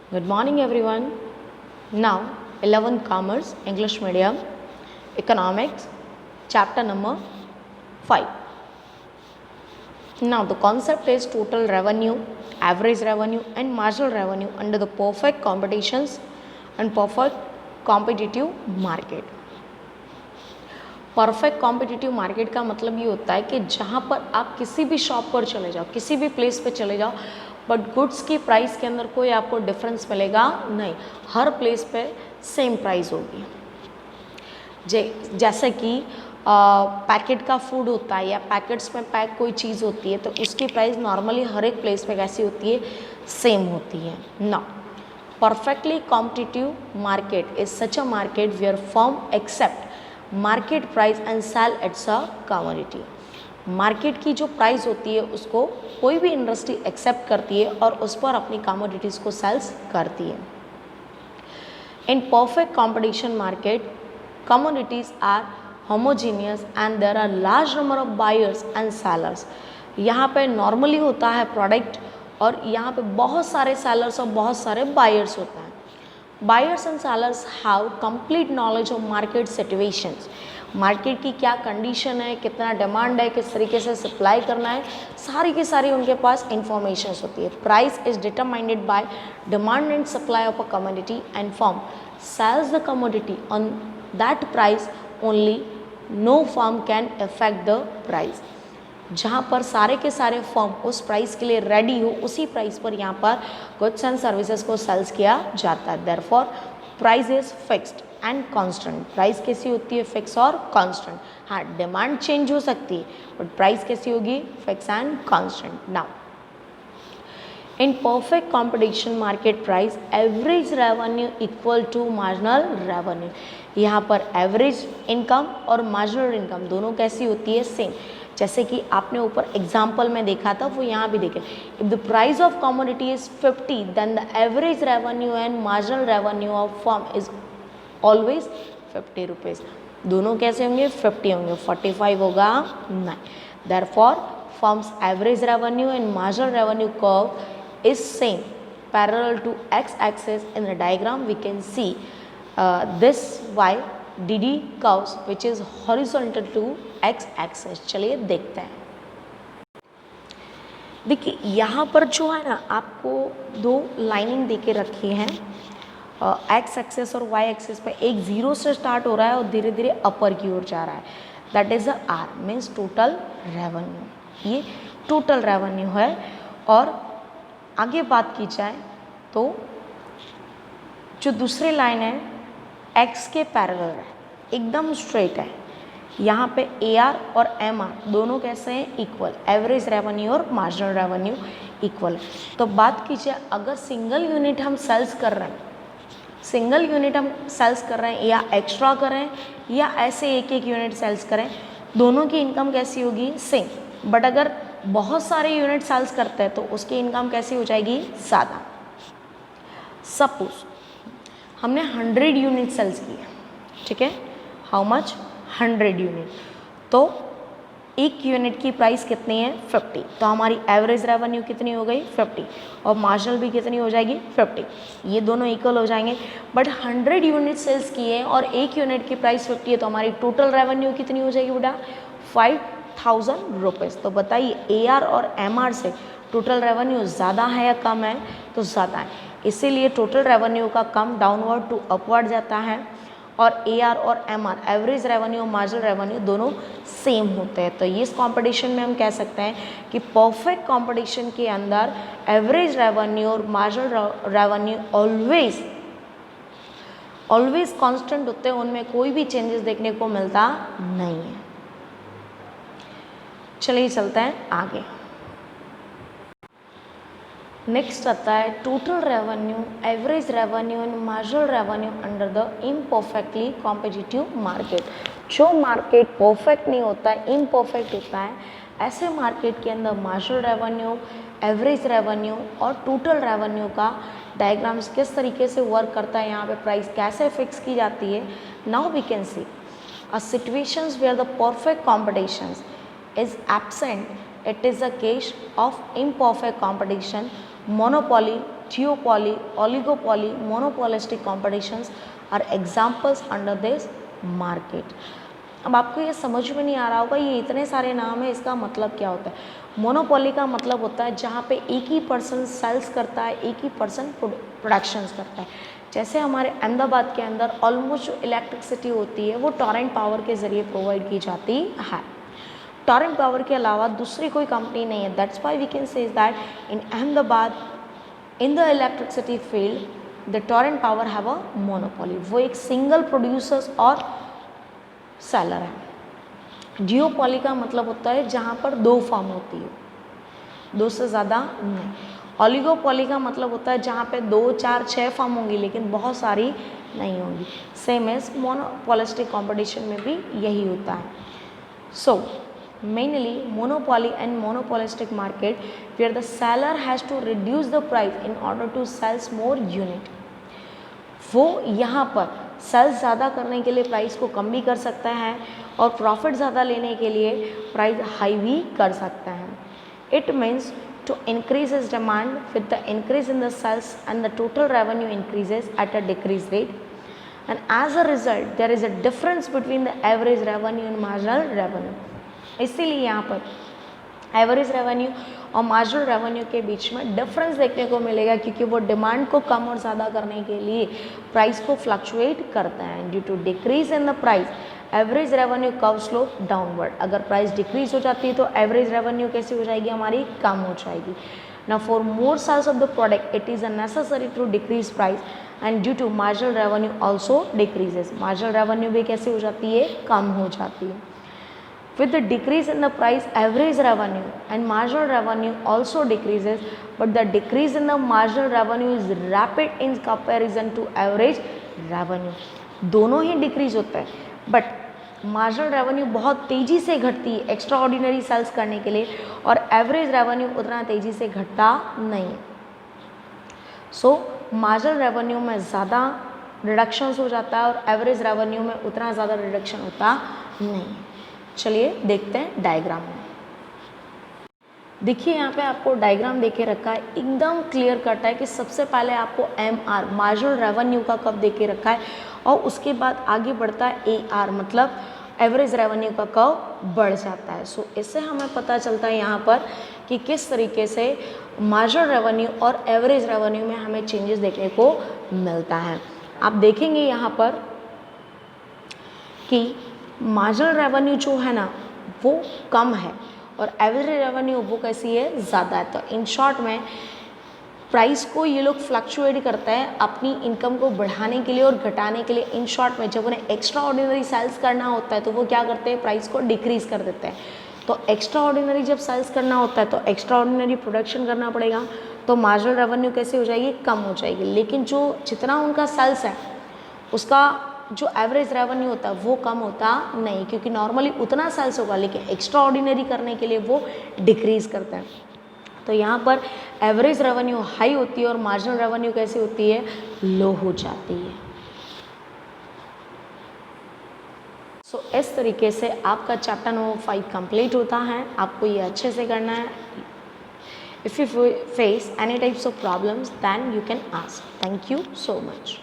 Good morning, everyone. Now, 11 Commerce, English Medium, Economics, chapter number 5. Now, the concept is total revenue, average revenue, and marginal revenue under the perfect competitions and perfect competitive market. Perfect competitive market का मतलब ये होता है कि जहाँ पर आप किसी भी शॉप पर चले जाओ, किसी भी प्लेस पे चले जाओ, बट गुड्स की प्राइस के अंदर कोई आपको डिफरेंस मिलेगा नहीं, हर प्लेस पे सेम प्राइस होगी। जैसे कि पैकेट का फूड होता है या पैकेट्स में पैक कोई चीज़ होती है तो उसकी प्राइस नॉर्मली हर एक प्लेस पे कैसी होती है, सेम होती है ना। Perfectly competitive market is such a market where firm accept market price and sell its a commodity. Market की जो प्राइस होती है उसको कोई भी इंडस्ट्री एक्सेप्ट करती है और उस पर अपनी कमोडिटीज़ को सेल्स करती है। In perfect competition market commodities are homogeneous and there are large number of buyers and sellers. यहाँ पे नॉर्मली होता है प्रोडक्ट और यहाँ पे बहुत सारे सेलर्स और बहुत सारे बायर्स होते हैं। Buyers and sellers have complete knowledge of market situations. Market की क्या कंडीशन है, कितना डिमांड है, किस तरीके से सप्लाई करना है, सारी की सारी उनके पास इंफॉर्मेशन होती है। Price is determined by demand and supply of a commodity and firm sells the commodity on that price only, no firm can affect the price. जहाँ पर सारे के सारे फर्म उस प्राइस के लिए रेडी हो, उसी प्राइस पर यहाँ पर गुड्स एंड सर्विसेज को सेल्स किया जाता है। Therefore price is fixed and constant. Price कैसी होती है, फिक्स और कांस्टेंट। हाँ, डिमांड चेंज हो सकती है बट प्राइस कैसी होगी, fix and constant. Now in perfect competition market price average revenue equal to marginal revenue. यहाँ पर एवरेज इनकम और मार्जिनल इनकम दोनों कैसी होती है, सेम। जैसे कि आपने ऊपर एग्जाम्पल में देखा था वो यहाँ भी देखें। If the price of commodity is 50 then the average revenue and marginal revenue of firm is always 50 rupees. दोनों कैसे होंगे, 50 होंगे, 45 होगा नहीं। Therefore firms average revenue and marginal revenue curve is same parallel to X axis. In the diagram we can see this Y DD curves which is horizontal to x axis। चलिए देखते हैं। देखिए यहाँ पर जो है ना आपको दो लाइनिंग देके रखी हैं x एक्सिस और y एक्सिस पे। एक जीरो से स्टार्ट हो रहा है और धीरे धीरे अपर की ओर जा रहा है, that is a R means total revenue. ये टोटल रेवेन्यू है। और आगे बात की जाए तो जो दूसरी लाइन है एक्स के पैरेलल है, एकदम स्ट्रेट है। यहाँ पे AR और MR दोनों कैसे हैं, इक्वल। एवरेज रेवेन्यू और मार्जिनल रेवेन्यू इक्वल है। तो बात कीजिए अगर सिंगल यूनिट हम सेल्स कर रहे हैं, सिंगल यूनिट हम सेल्स कर रहे हैं या एक्स्ट्रा करें या ऐसे एक एक यूनिट सेल्स करें, दोनों की इनकम कैसी होगी, सेम। बट अगर बहुत सारे यूनिट सेल्स करते हैं तो उसकी इनकम कैसी हो जाएगी, ज़्यादा। सपोज हमने 100 यूनिट सेल्स किए, ठीक है, हाउ मच, 100 यूनिट। तो एक यूनिट की प्राइस कितनी है, 50। तो हमारी एवरेज रेवेन्यू कितनी हो गई, 50, और मार्जिनल भी कितनी हो जाएगी, 50। ये दोनों इक्वल हो जाएंगे। बट 100 यूनिट सेल्स किए और एक यूनिट की प्राइस 50 है तो हमारी टोटल रेवेन्यू कितनी हो जाएगी बेटा, 5000 रुपीज़। तो बताइए AR और MR से टोटल रेवेन्यू ज़्यादा है या कम है, तो ज़्यादा है। इसीलिए टोटल रेवेन्यू का कम डाउनवर्ड टू अपवर्ड जाता है और AR और MR एवरेज रेवेन्यू और मार्जिनल रेवेन्यू दोनों सेम होते हैं। तो ये इस कॉम्पिटिशन में हम कह सकते हैं कि परफेक्ट कॉम्पिटिशन के अंदर एवरेज रेवेन्यू और मार्जिनल रेवेन्यू ऑलवेज कांस्टेंट होते हैं, उनमें कोई भी चेंजेस देखने को मिलता नहीं है। चलिए चलते हैं आगे। नेक्स्ट आता है total revenue, average revenue and marginal revenue under the imperfectly competitive market. जो मार्केट परफेक्ट नहीं होता है, इम्परफेक्ट होता है, ऐसे मार्केट के अंदर मार्जिनल रेवेन्यू, एवरेज रेवेन्यू और टोटल रेवेन्यू का डायग्राम्स किस तरीके से वर्क करता है, यहाँ पे प्राइस कैसे फिक्स की जाती है। Now we can see a situations where the perfect competitions is absent, it is a case of imperfect competition, monopoly duopoly, oligopoly, monopolistic competitions are examples under this market. अब आपको ये समझ में नहीं आ रहा होगा ये इतने सारे नाम है, इसका मतलब क्या होता है। मोनोपोली का मतलब होता है जहाँ पे एक ही पर्सन सेल्स करता है, एक ही पर्सन प्रोडक्शंस करता है। जैसे हमारे अहमदाबाद के अंदर ऑलमोस्ट जो इलेक्ट्रिसिटी होती है वो टॉरेंट पावर के ज़रिए प्रोवाइड की जाती है। टॉरेंट पावर के अलावा दूसरी कोई कंपनी नहीं है। That's why we can say that in Ahmedabad in the electricity field the Torrent power have a monopoly. वो एक सिंगल प्रोड्यूसर्स और सेलर है। डिओपॉली का मतलब होता है जहाँ पर दो फर्म होती है, दो से ज़्यादा नहीं। ऑलिगोपॉली का मतलब होता है जहाँ पे 2, 4, 6 फर्म होंगी लेकिन बहुत सारी नहीं होंगी। सेम एज मोनोपोलिस्टिक कंपटीशन में भी यही होता है। सो mainly monopoly and monopolistic market where the seller has to reduce the price in order to sell more unit। वो यहाँ पर सेल्स ज़्यादा करने के लिए प्राइस को कम भी कर सकता है और प्रॉफिट ज़्यादा लेने के लिए प्राइस हाई भी कर सकता है। It means to increase its demand with the increase in the sales and the total revenue increases at a decreased rate, and as a result there is a difference between the average revenue and marginal revenue। इसीलिए यहाँ पर average revenue और marginal revenue के बीच में difference देखने को मिलेगा क्योंकि वो डिमांड को कम और ज़्यादा करने के लिए प्राइस को फ्लक्चुएट करता है। Due to decrease in the price average revenue curve slope downward. अगर प्राइस डिक्रीज हो जाती है तो एवरेज रेवेन्यू कैसी हो जाएगी, हमारी कम हो जाएगी। Now for more sales of the product it is necessary to decrease price and due to marginal revenue also decreases. Marginal revenue भी कैसी हो जाती है, कम हो जाती है। With the decrease in the price, average revenue and marginal revenue also decreases, but the decrease in the marginal revenue is rapid in comparison to average revenue। दोनों ही decrease होता है बट मार्जिनल रेवेन्यू बहुत तेज़ी से घटती है extra ordinary sales करने के लिए और एवरेज रेवेन्यू उतना तेज़ी से घटता नहीं है। सो मार्जिनल रेवेन्यू में ज़्यादा रिडक्शंस हो जाता है और एवरेज रेवेन्यू में उतना ज़्यादा रिडक्शन होता नहीं है। चलिए देखते हैं डायग्राम में। देखिए यहाँ पे आपको डायग्राम देके रखा है, एकदम क्लियर कट है कि सबसे पहले आपको MR मार्जिनल रेवेन्यू का कर्व देके रखा है और उसके बाद आगे बढ़ता है AR मतलब एवरेज रेवेन्यू का कर्व बढ़ जाता है। सो इससे हमें पता चलता है यहाँ पर कि किस तरीके से मार्जिनल रेवेन्यू और एवरेज रेवेन्यू में हमें चेंजेस देखने को मिलता है। आप देखेंगे यहाँ पर कि मार्जिनल रेवेन्यू जो है ना वो कम है और एवरेज रेवेन्यू वो कैसी है, ज़्यादा है। तो इन शॉर्ट में प्राइस को ये लोग फ्लक्चुएट करते हैं अपनी इनकम को बढ़ाने के लिए और घटाने के लिए। इन शॉर्ट में जब उन्हें एक्स्ट्रा ऑर्डिनरी सेल्स करना होता है तो वो क्या करते हैं, प्राइस को डिक्रीज कर देते हैं। तो एक्स्ट्रा ऑर्डिनरी जब सेल्स करना होता है तो एक्स्ट्रा ऑर्डिनरी प्रोडक्शन करना पड़ेगा, तो मार्जिनल रेवेन्यू कैसे हो जाएगी, कम हो जाएगी। लेकिन जो जितना उनका सेल्स है उसका जो एवरेज रेवेन्यू होता है वो कम होता नहीं, क्योंकि नॉर्मली उतना सेल्स होगा लेकिन एक्स्ट्रा ऑर्डिनरी करने के लिए वो डिक्रीज करता है। तो यहाँ पर एवरेज रेवेन्यू हाई होती है और मार्जिनल रेवेन्यू कैसी होती है, लो हो जाती है। सो इस तरीके से आपका चैप्टर नंबर 5 कंप्लीट होता है। आपको ये अच्छे से करना है। If you face any types of problems then you can ask. Thank you so much.